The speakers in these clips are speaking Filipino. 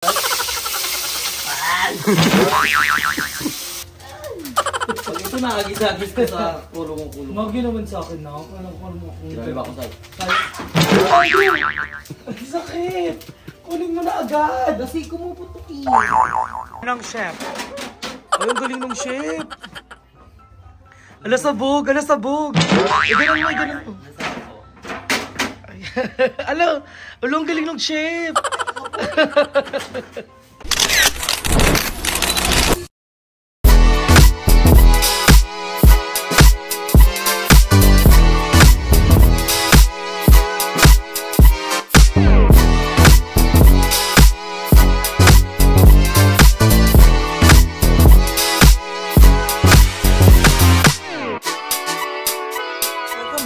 Pag ito nakagis-agis ko sa ulo kong kulo. Magi naman sa akin na. Alam ko mo kung Grabe ba ako sa'yo? Ang sakit! Kunin mo na agad! Kasi kumuputok eh. Ng chef. Ay, ang galing ng chef. Ala sabog, ala sabog. Ganun mo, ganun mo. Ala, ang galing ng chef.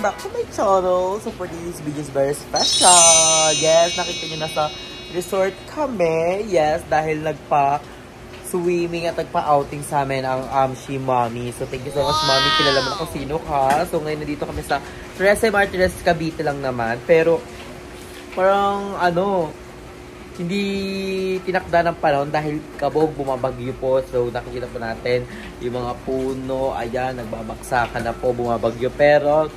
Back to my channel. So for this video is very special. Yes, nakita nyo na sa resort kami. Yes, dahil nagpa-swimming at nagpa-outing sa amin ang si Mommy. So thank you so much, Mommy. Kilala mo na kung sino ka. So ngayon nandito kami sa Trece Martires, Cavite lang naman. Pero parang hindi tinakda ng panahon dahil kabog bumabagyo po. So nakikita po natin yung mga puno. Ayan, nagbabaksakan na po, bumabagyo. Pero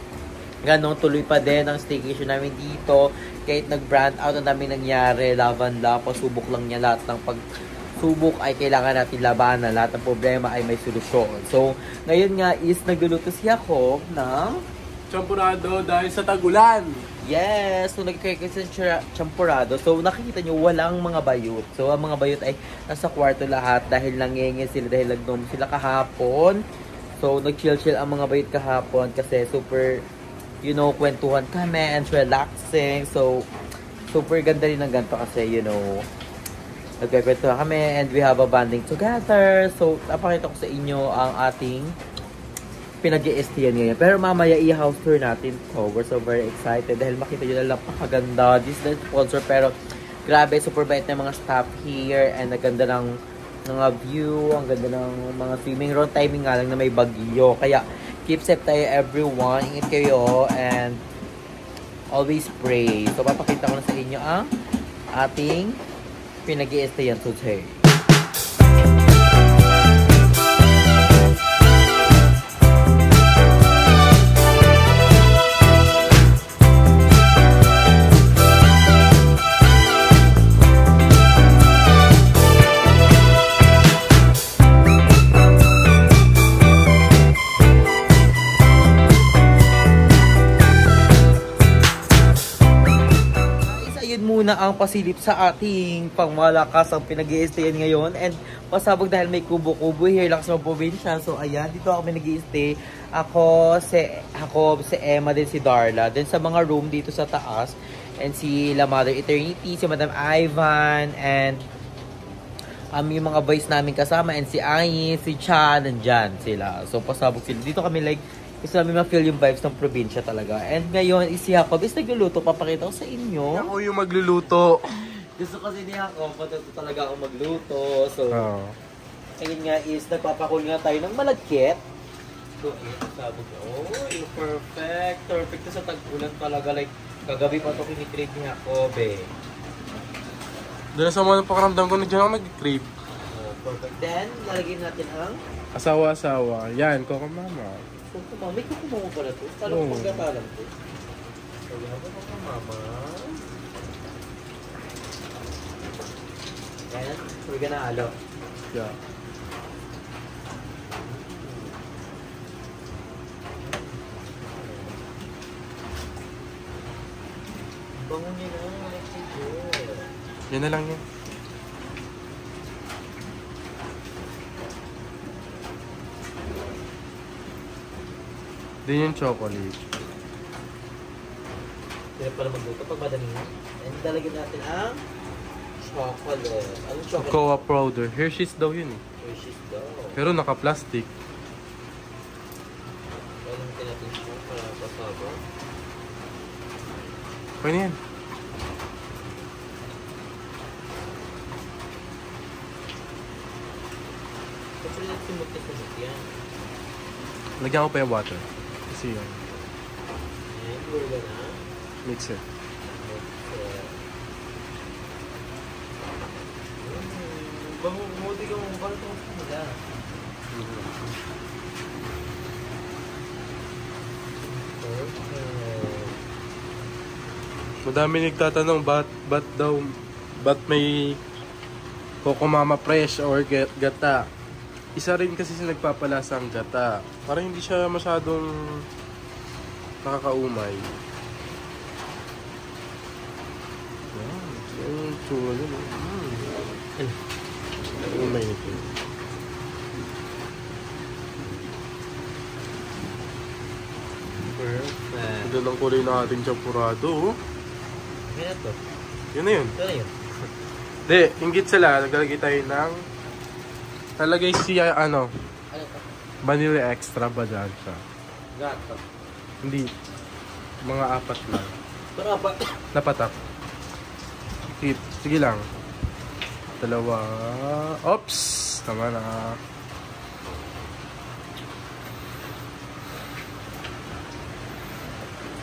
ganong tuloy pa din ang staycation namin dito. Kahit nag-brand out, ang daming nangyari. Lavanda, pasubok lang niya. Lahat ng pagsubok ay kailangan natin labanan. Lahat ng problema ay may solusyon. So, ngayon nga is nagluluto siya ko ng champurado dahil sa tagulan. yes! So, nagkikita sa champurado. So, nakikita nyo, walang mga bayot. So, ang mga bayot ay nasa kwarto lahat dahil nangingin sila, dahil nagnom sila kahapon. So, nag-chill-chill ang mga bayot kahapon kasi super kwentuhan kami and relaxing. So, super ganda rin ng ganito kasi, nagkikwentuhan kami and we have a bonding together. So, napakita ko sa inyo ang ating pinag-i-estiyan ngayon. Pero mamaya i-house tour natin to. We're so very excited dahil makita nyo na napakaganda. This is the sponsor pero grabe, super bait na mga staff here and ang ganda ng mga view, ang ganda ng mga swimming room. Timing nga lang na may bagyo. Kaya, keep safe tayo everyone. Ingat kayo and always pray. So, papakita ko na sa inyo ang ating pinag-i-estayan today. Muna ang pasilip sa ating pangmalakas ang pinag-i-stayan ngayon and pasabog dahil may kubo-kubo here lang sa probinsya. So ayan, dito ako nag-i-stay. Ako, si Emma, din si Darla. Then sa mga room dito sa taas and si La Mother Eternity, si Madam Ivan and yung mga boys namin kasama and si Ayin, si Chan, nandyan sila. So pasabog sila. Dito kami gusto namin ma-feel yung vibes ng probinsya talaga. And ngayon, si Jacob is nagluluto. Papakita ko sa inyo. Ako yung magluluto. Gusto kasi ni Jacob, matuto talaga ako magluto. So, ayun nga is, nagpapakul nga tayo ng malagkit. So, ayun, sabog. Oh, perfect. Perfect to sa tag-ulan talaga. Like, kagabi pa ito kinikrave ni Jacob eh. Doon sa mga pakaramdam ko na dyan ako mag-crave. Oh, perfect. Then, lalagyan natin ang asawa-asawa. Yan, Coco Mama. May kukumama pala ito. Kala ko pagkatalang ito. So, yan po mga mama. Yan. We're gonna halo. Yeah. Bango niya na. Yan na lang yan. Din yung chocolate. Kaya pala magluto pag madami na. And talagyan natin ang chocolate. Anong chocolate? Cocoa powder. Hershey's daw yun eh. Hershey's daw. Pero naka-plastic. Kailangan natin siya para pasabo. Okay na yan. Kasi natin simot-simot yan. Lagyan ko pa yung water. Kasi yun. And we're gonna Mix it. mix it. Bumuti ka mong balong nila. Madami nagtatanong ba't may Kokomama fresh or gata. Isa rin kasi sa nagpapalasa ang gata. Parang hindi siya masyadong nakakaumay. Yan, tsura yun. Umay nito. Perfect. Ito lang kulay na ating champurado. Yan to. Yun na yun. Yan na yun. Hindi, inggit sila. Naglalagay tayo ng... Nalagay siya, Ano to? vanilla extra ba dyan siya? Gato. Hindi. Mga 4 lang. Pero apa? Napatak. Sige lang. 2. Oops! Tama na.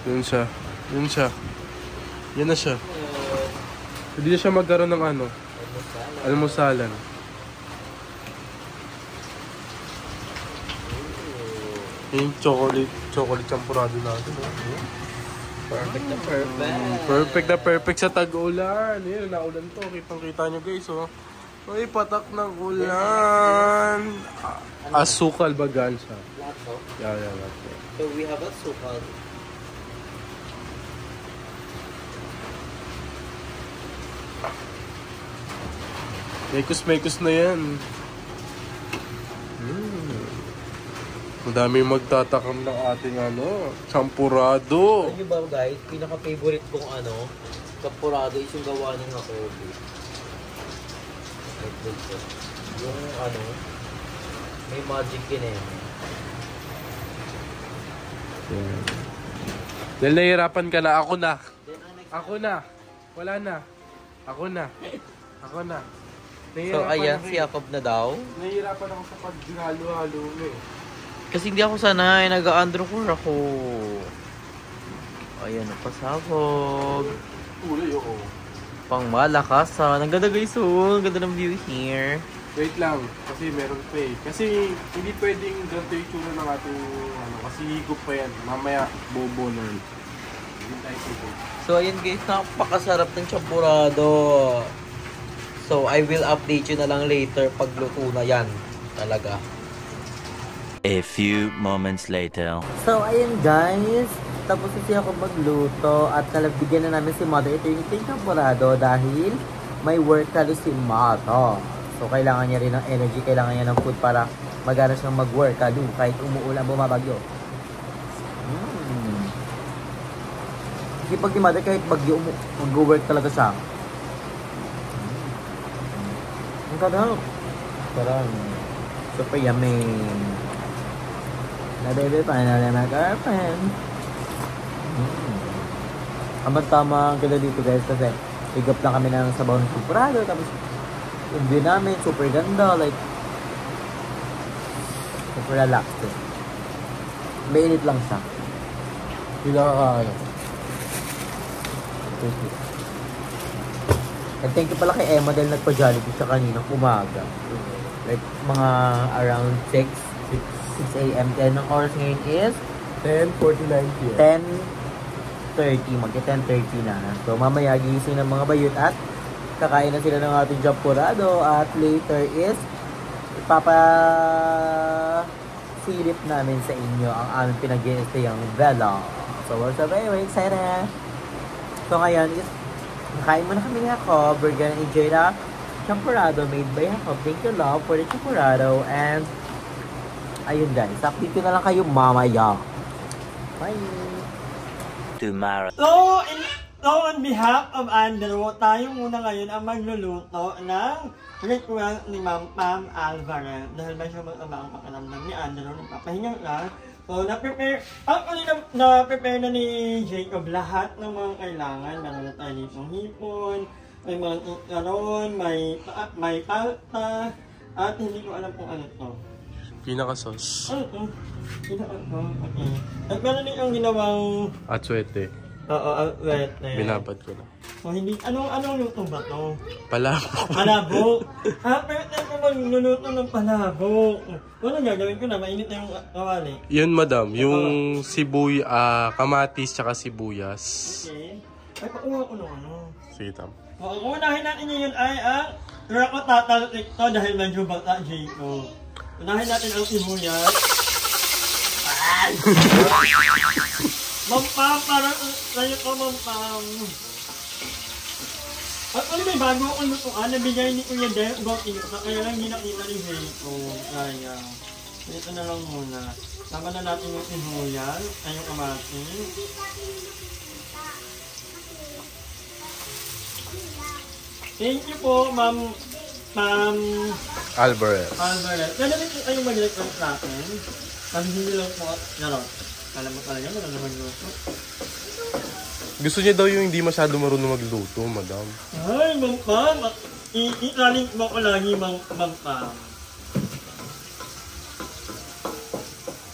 Yun siya. Yun siya. Yan na siya. Hindi na siya magkaroon ng ano. Almusalan. Yung chocolate champurado natin. Perfect na perfect. Perfect na perfect sa tag-ulan. Yan, naulan to. Kitang-kita nyo guys, oh. Ay, patak ng ulan. Asukal bagan siya. Lahat to? Yeah. So we have a sukal. Mekos na yan. Madami magtatakam ng ating champurado. Alam nyo ba guys, pinaka-favorite kong champurado is yung gawa ng Akobe. Yung may magic yun eh. Dahil nahihirapan ka na, ako na. Wala na. Ako na. So ayan, si Jacob na daw. Nahihirapan ako sa pag-halo-halo mo eh. Kasi hindi ako sanay, nag-undercore ako. Ayan, pasabog. Kulay, oo. Pang malakasan. Ang ganda guys, oh. Ang ganda ng view here. Wait lang, kasi meron pa eh. Kasi hindi pwedeng ganito yung tsura ng ating kasi higop pa yan. Mamaya, bobo na yun. Hindi tayo higop. So ayan guys, napakasarap ng champurado. So I will update you na lang later pag luto na yan. Talaga. A few moments later. So ayan guys, tapos kasi ako magluto at nalagbigyan na namin si Mother. Ito yung champurado dahil may work talo si Mother. So kailangan niya rin ng energy, kailangan niya ng food para magana siyang mag-work talo kahit umuulan, bumabagyo. Kasi pag ni Mother kahit bagyo, mag-work talaga siya. Ang kadang. Parang super yummy. Na baby, finally my girlfriend. Tama ang ganda dito guys kasi higap lang kami ng sabaw ng champurado. Tapos yung view namin, super ganda. Like, super relaxed. Mainit lang siya. Hindi nakakaya. And thank you pala kay Emma dahil nagpa-Jollibee siya kaninang umaga. Like, mga around 6 a.m. And ang oras ngayon is 10:49 p.m. 10:30. Magka-10:30 na. So, mamaya gising ng mga bayot at kakain na sila ng ating champurado. At later is ipapasilip namin sa inyo ang aming pinag-i-stayang vlog. So, we're so very excited. So, ngayon is nakain mo na kami ni Jacob. We're gonna enjoy the champurado made by Jacob. Thank you, love, for the champurado. And ayun guys, update ko na lang kayo mamaya. Bye! Tomorrow. So on behalf of Andrew, tayo muna ngayon ang magluluto ng request ni Ma'am Alvarez. Dahil ba siya mag-ama ang pakiramdam ni Andrew, nagpapahinga lang. So, na-prepare na ni Jacob lahat ng mga kailangan. Meron na tayo ditong hipon, may mga ikaron, may palta, at hindi ko alam kung ano to. Pinaka-sauce. Ano to? Okay. At meron din yung ginawang... At swete. Oo, wet na yan. Binabad ko na. So, hindi, anong luto ba to? Palabok. Palabok. First time ko magluluto ng palabok. Ano gagawin ko na? Mainit na yung kawali. Yun, madam. Yung kamatis tsaka sibuyas. Okay. Ay, pakuha ko ng ano. Sige, tam. Unahin natin yun ay ang pero ako tataltik to dahil medyo bata, Jayco. Unahin natin ang sibuyas. Ay! Mampam, parang tayo ko mampam. At ano may bago akong lutuan, nabigay ni Kuya Del, kaya lang hindi nakita ni Jayco. Kaya, ito na lang muna. Sama na natin yung sibuyas, ay yung kamatis. Thank you po, Ma'am Alvarez. Pwede rin po kayong mag-request sa akin. Kasi hindi lang po, charot. Alam mo talaga, wala naman luto. Gusto niya daw yung hindi masyado marunong magluto, madam. Ay, Ma'am Pam! I-running mo ko lagi, Ma'am Pam.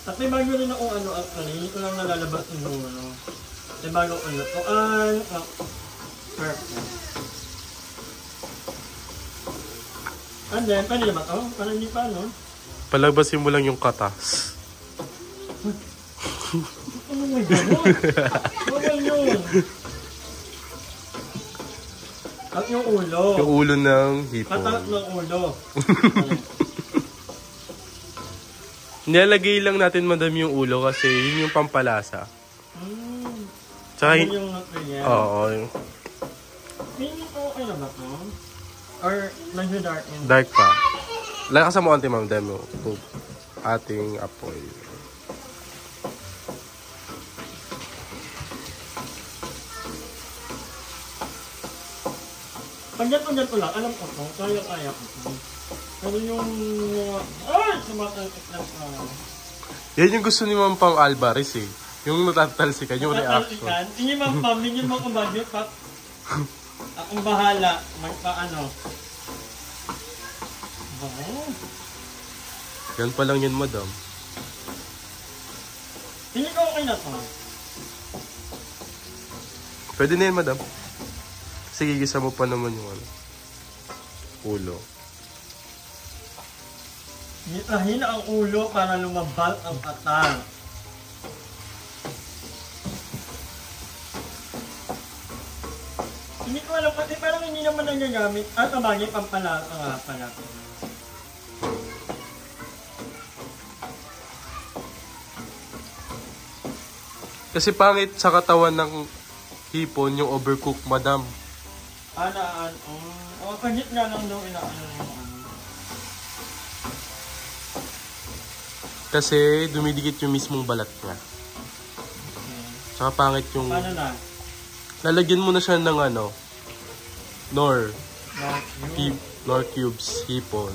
At may bago rin ako actually, hindi ko lang nalalabas yung may bago akong lutoan. Perfect. And then, pwede ba ito? Parang hindi pa, no? Palagbasin mo lang yung katas. Ano may gano'n? Bawal yun. At yung ulo. Yung ulo ng hipon. Katas ng ulo. Nilalagay lang natin, madam, yung ulo kasi yun yung pampalasa. Tsaka Yun yung nutrient. Oo. Hindi ko okay na ba ito? Or medyo dark yun? Dark pa. Lakasan mo konti, ma'am, demo. To ating apoy. Pag ganito lang, alam ko ito. Kaya ko ito. Pero yung... Ay! Sumatalkit lang ka. Yan yung gusto ni Ma'am Pam Alvarez eh. Yung natatalsikan, yung reaction. Hindi Ma'am Pam, hindi mo kung budget pa. Akong bahala. Magpaano. Yan pa lang yan, madam. Hindi ko okay na to. Pwede na yan, madam. Sige, gisa mo pa naman yung ulo. Nitahin ang ulo para lumabal ang katal. Hindi ko alam kasi parang hindi naman nagagamit. Kabagay pampalasa nga pala. Kasi pangit sa katawan ng hipon yung overcook, madam. Pagit nga lang daw inaano. Kasi dumidikit yung mismong balat niya. Tsaka pangit yung... Paano na? Lalagyan mo na siya ng Nor cubes, hipon.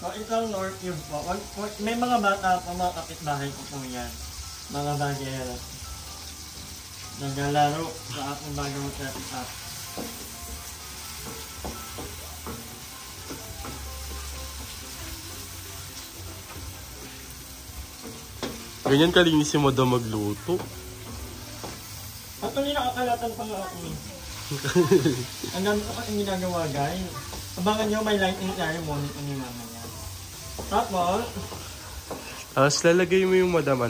So, itong Nor cube po. May mga bata pa, mga kapitbahay ko po yan. Mga bagera. Naglalaro sa aking bagong setup. Ganyan kalinis mo daw magluto. Actually, nakakalatan pa nga ako. Ang dami ko kasing ginagawa, guys. Abangan nyo, may lighting ceremony ko ni mama niya. Tapos, lalagay mo yung madam,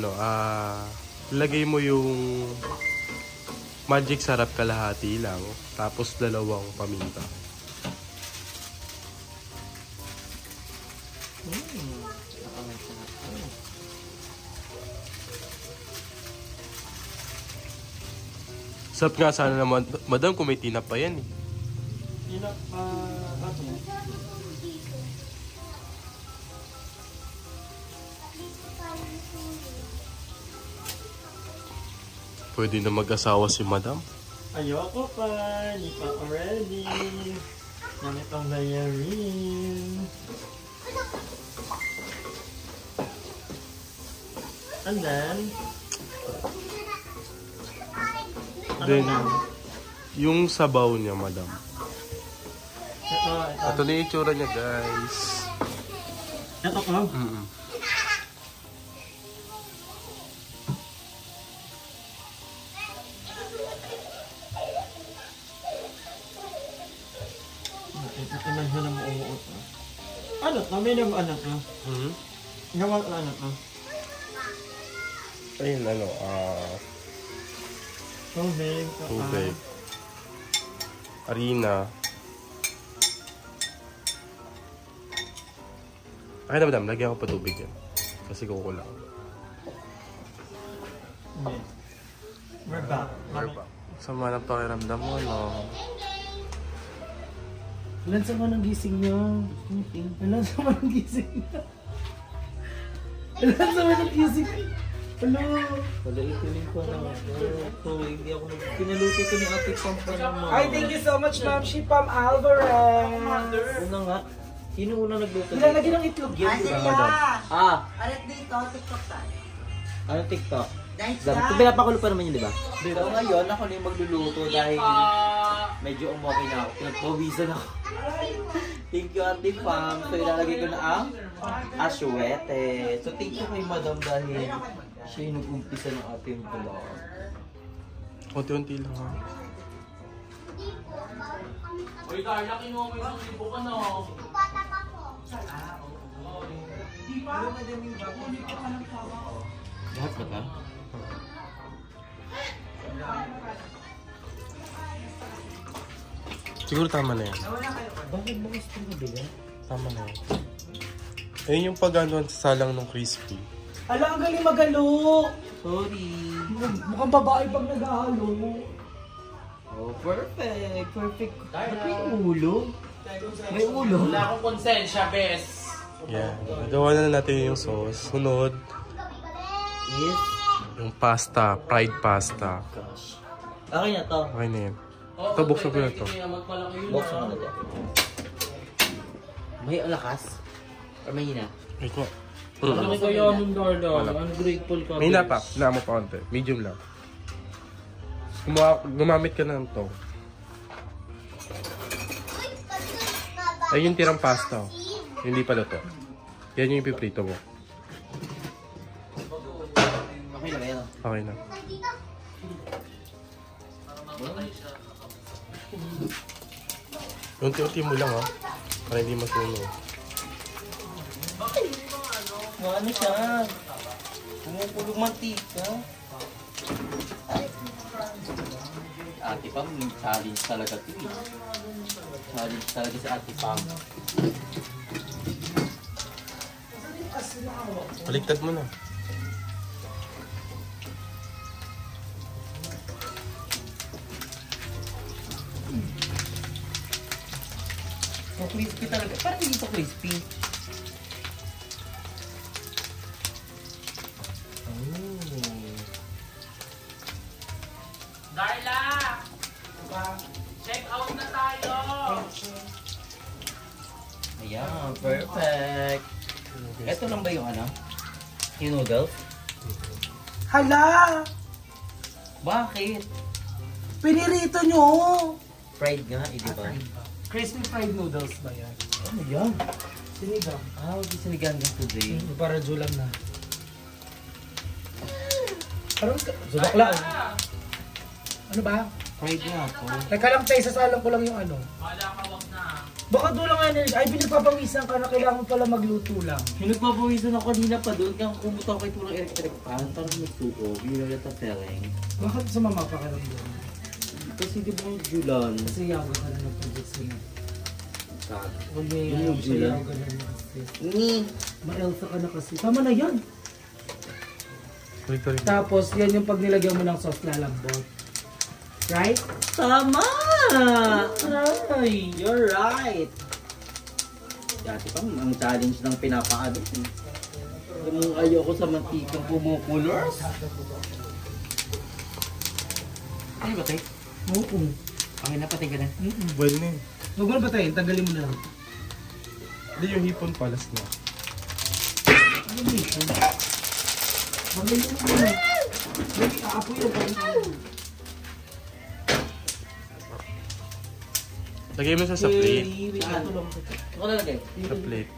lalagay mo yung magic sarap kalahati lang. Tapos dalawang paminta. Sarap nga sana naman, madam, kung may tinap pa yan eh. tinap pa ato. Pwede na mag-asawa si madam. Ayoko pa, hindi pa ako ready. Gamit ang diarrhea. And then, Then, yung sabaw niya, madam. ito. Ito na yung itsura niya, guys. Ito ko. Ano to? May naman ano to? Gawa ko ano to? Ayun, Tubig. tubig. Harina. Okay na madam, lagyan ko pa tubig yan. Kasi kukulang. Hindi. We're back. Sama ng pakiramdam mo, no? Ilan sama ng gising niya? Ilan sama ng gising niya? Ilan sama ng gising niya? Hello? Wala ituloy ko na ako. Hindi ako pinaluto ko ni Ate Pam pa naman. Ay, thank you so much, Ma'am Shipam Alvarez. Una nga. Sino una nagluto? Nilalagyan ng itlog yan, di ba? Ah, Arit dito, TikTok tayo. ano TikTok? Nice Dami. Ito pinapakulo pa naman yun, di ba? So ngayon, ako na yung magluluto dahil medyo umokay na ako. Pinagpawisan ako. Thank you, Ate Pam. So ilalagay ko na ang asyuete. So thank you kay Madam dahil siya yung nag-umpisa ng ating vlog. Unti-unti lang ha. Lahat ba ka? Siguro tama na yan. Bakit mo gusto mo bilang? Tama na yan. Ayun yung pag-ano sa salang ng crispy. Ala, ang galing magalo. Sorry. Mukhang babae pag nag-ahalo. Oh, perfect. Perfect. Ba't may ulo? May ulo? Wala akong konsensya, bes. Yeah. Nagawa na natin yung sauce. Sunod, Yes. yung pasta. Fried pasta. Gosh. Okay na to. Okay na yan. Ito, buksan ko na ito. Buksan mo na to. May lakas? Or may hina? Wait ko. Ano kaya nung darling? I'm grateful ka. May hina pa. Hina mo pa konti. Medium lang. Gumamit ka na ng to. Ay, yung tirang pasta. Hindi pala to. Yan yung ipiprito mo. Okay na ba yan? Okay na. Unti-unti mo lang ha. Para hindi masunog. Ano siya? Pumupulong mantika. Ate Pam, challenge talaga ito eh. Challenge talaga si Ate Pam. Baliktad mo na. So crispy talaga. Parang hindi ito crispy. Darla! Check out na tayo! Ayan, perfect. Ito lang ba yung ano? Yung noodles? Hala! Bakit? Pinirito nyo! Fried nga, eh, di ba? Crispy fried noodles ba yan? Ano yan? Sinigang. Ah, huwag sinigang lang today. Para julang na. Parang zulak lang. Ano ba? Fried nga ako. Teka lang tayo, sasalang ko lang yung ano. Baka doon lang energy. Ay, pinagpapawisan ka na kailangan pala magluto lang. Pinagpapawisan ako kanina pa doon. Kaya kumbuta ko kay Turang Electric Pan. Parang nagsuko. Hindi na yung telling. Bakit sa mama pa ka lang doon? Kasi di ba yung julan? Kasi yaga ka na nag-project sila. Huwag niya Yung yaga siya, julan? yaga na niya kasi. Ni! Ma-Elsa ka na kasi. Tama na yan. Ulit. Tapos, yan yung pag nilagyan mo ng sauce lalambot. Right? Tama! Ay, you're right. Dati pa, ang challenge ng pinapakado. Yung ayoko sa mantikang kumukulors. Ano ba tayo? Oo. Okay na, patay ka na. Well na yun. Huwag mo na patayin, tanggalin mo na lang. Hindi yung hipon palas na. Ano ba ito? Tanggalin mo na. Lagi, aapoy yung Lagay mo siya sa plate. Ako nalagay. Sa plate.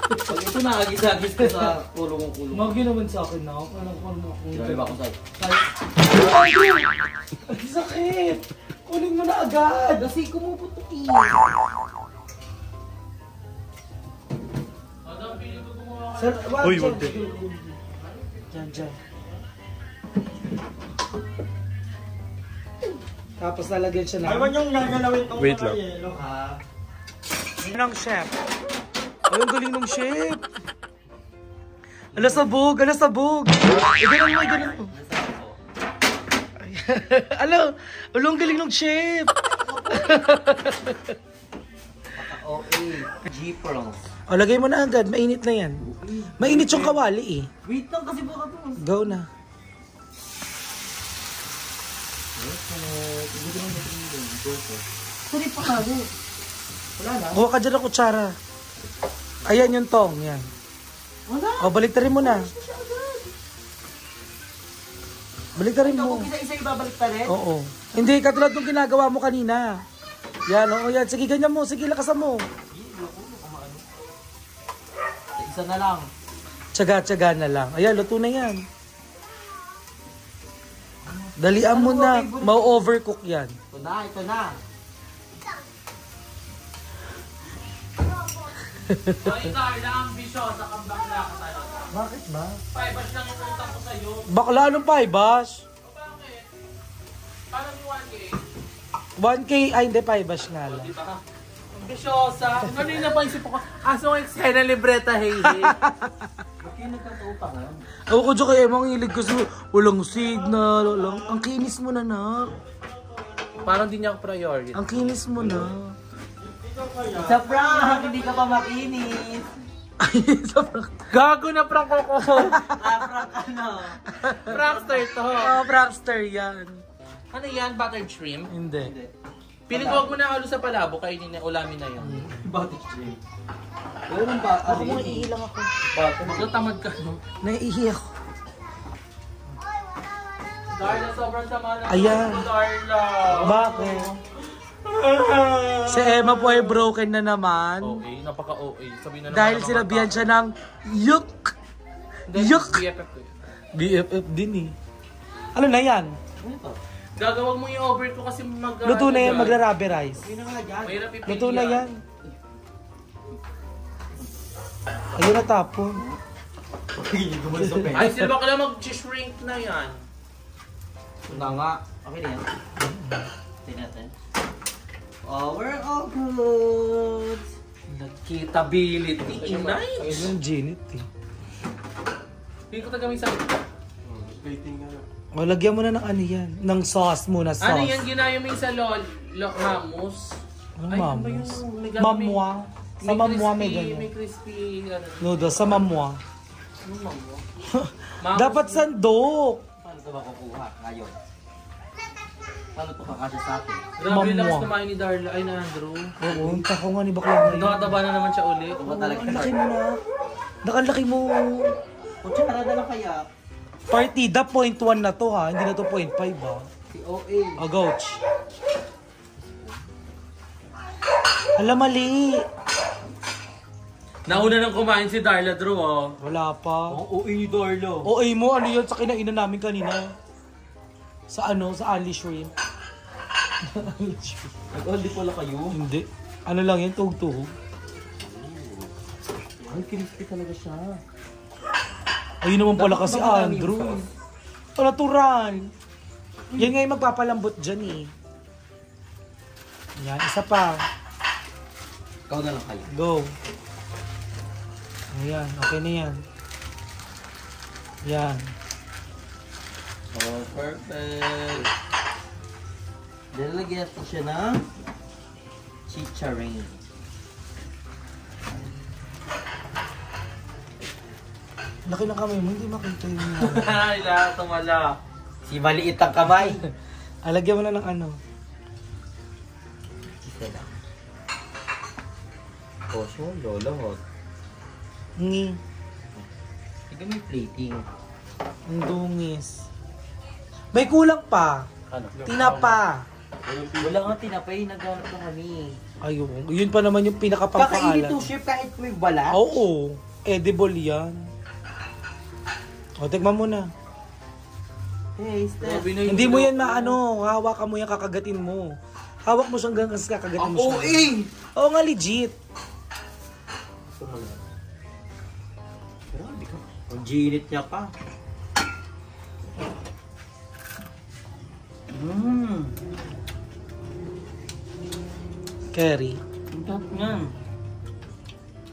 Pag ito nakagis-agis ko sa kulong-kulong. Magi naman sa akin na ako. Alam ko naman kung Sinabi ba ako sa'yo? Ay, ang sakit! Kunin mo na agad. Kasi kumuputukin. Uy, wag din. Diyan. Tapos lalagyan siya Ay, wag yung gagalawin tong Wait lang. yelo, ha? ng chef. Ay, ang galing ng chef. Ala sabog, ala sabog. Ganun mo. Ala, ang galing ng chef. Okay, G-Pro. O, lagay mo na agad. Mainit na yan. Mainit yung kawali eh. Wait lang kasi baka po. Go na. Sorry pa ka, wala na. Kuha ka dyan ng kutsara. Ayan yung tong. Yan. Wala. O, baliktarin mo na. Baliktarin mo. Kung isa ibabalik pa rin? Oo. Hindi, katulad nung ginagawa mo kanina. Yan, oo, yan. Sige, ganyan mo. Sige, lakasan mo. Isa na lang. Tsaga-tsaga na lang. Ayan, luto na yan. Dalian mo na. Ma-overcook yan. Ito na. Bakit ba? 5 lang yung utang ko sa'yo. Bakla, anong 5 bash? Bakit? Parang yung 1K? 1K, ay hindi, 5 bash nga lang. Ambisyosa. Kanina pa isip ko, aso ng eksena libreta, hey. Bakit yung nagkatautangan? Ako ko dyan kay Emma, ang hilig kasi walang signal, walang... Ang kinis mo na, nak. Parang di niya ako priority. Ang kinis mo na. Sa prank, hindi ka pa makinis. Ay, sobrang... Gago na prank ko. Prank ano? Prankster to. Oh, prankster yan. Ano yan? Buttered shrimp? Hindi. Piling ko wag mo na halo sa palabo, kainin na ulamin na yun. Body shrimp. Meron ba? Ako mga iilang ako. Magtatamad ka. Naiihi ako. Darla, sobrang sama na. Ayan. Darla. Bakit? Si Emma po ay broken na naman. OA, napaka-OA. Sabihin na naman Dahil ng sinabihan mga siya ng yuk. Hindi, Yuk! BFF ko yun. BFF din eh. Ano na yan? Gagawag mo yung over ko kasi Luto na yan, magra-rubberize. Mahirap ipili Luto na yan. Ayun na tapon. Ay, sila ba kailangan mag-shrink na yan? Wala nga. Okay na yan. Tingnan natin. Oh, we're all good. Nagkitability. Nice! Ayun yung ginit eh. Hindi ko tagamit sa... O, lagyan mo na ng ano yan. Ng sauce muna, sauce. Ano yan, ginaya mo yung sa hummus? Ang Ay, ano ba mamos. yung may gagawin? Mamwa. Sa mamwa may May ganyan. crispy, ano? Noodles, sa mamwa. Anong mamwa? Dapat sandok. Paano ito makukuha ngayon? Paano ito kakasya sa akin? Grabe Mamwa. lakas kumain ni Darla. Ay, na Andrew. Oo, ang tako nga ni bakla ngayon. Nakataba na naman siya uli. Ito ba talaga? Ang laki mo na. Nakalaki mo. Kutsara na lang kaya. Partida, 0.1 na to ha. Hindi na to 0.5 ha. Si OA. O, coach. Hala, mali. Nauna nang kumain si Darla, Drew, oh. Wala pa. OA ni Darlo. OA mo, ano yun sa kinainan namin kanina? Sa ano? Sa Ali Shrimp. Ali Shrimp. Nag-only pala kayo. Hindi. Ano lang yan? Tug-tug. Ay, crispy talaga siya. Ayun naman pala kasi Dapat Andrew. maraming Oh, natural. Yan nga yung magpapalambot dyan eh. Yan, isa pa. Ikaw na lang kayo. Go. Ayan, okay na yan. Yan. Oh, perfect. Nilagyan natin siya ng chicharine. Laki ng kamay mo, hindi makita yung Ay, lahat tumala. Si maliit ang kamay. Alagyan mo na ng ano. Isa lang. Posyo, lolo, hot. Ngi. Sige may plating. Ang dungis. May kulang pa. Ano? Tinapa. Wala nga tinapay, naghanap na kami. Ayun. Yun pa naman yung Kakainin pinakapangpaalan. to, chef, kahit may balat. Oo. Edible yan. O, tignan mo na. Taste it. Hindi mo yan maano, hawakan mo yan, kakagatin mo. Hawak mo siyang ganun kasi kakagatin mo siya. Oo nga, legit. Ang ginit niya pa. Kerry. Ang tap niyan.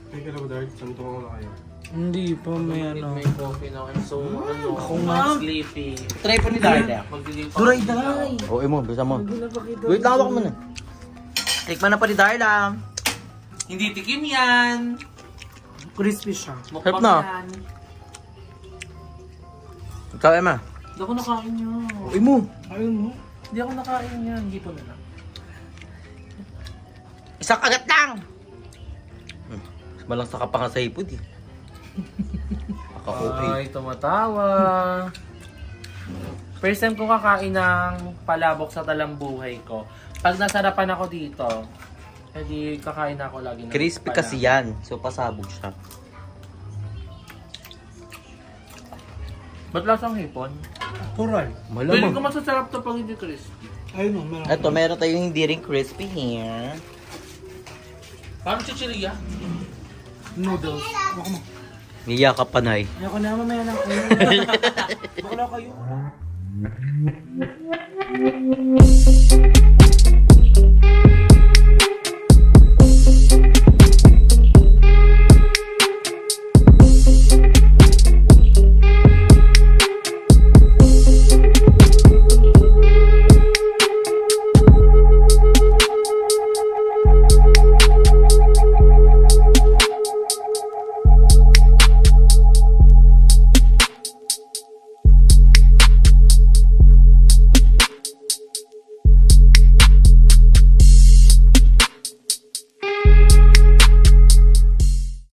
Teka lang, Dark. Santo ko na kayo. Hindi pa may ano. May coffee na ako. So, Ako nga. sleepy. Try po ni Darda. Duray-daray. Oo mo, bisa mo. Hindi na pakita. Wait lang, hawak mo na. Tikman na pa ni Darda. Hindi tikim yan. Crispy siya. Sarap na. Ikaw, Emma. Hindi ako nakain yan. Uy mo. Ayun mo. Hindi ako nakain yan. Hindi po na lang. Isang kagat lang! Malang sa kapanga sa ipod eh. Aka-okay. Ay, tumatawa. First time ko kakain ng palabok sa talambuhay ko. Pag nasarapan ako dito, edi kakain ako lagi ng Crispy kasi yan. So pasabog siya. Ba't lasang hipon? Turay. Pwede ko masasarap to pag hindi crispy. Ayun mo, meron. Ito, meron tayong hindi rin crispy here. Parang chichirya. Noodles. Baka mo. Niya ka panay. Ayoko na, mamaya na ako. Bakla kayo.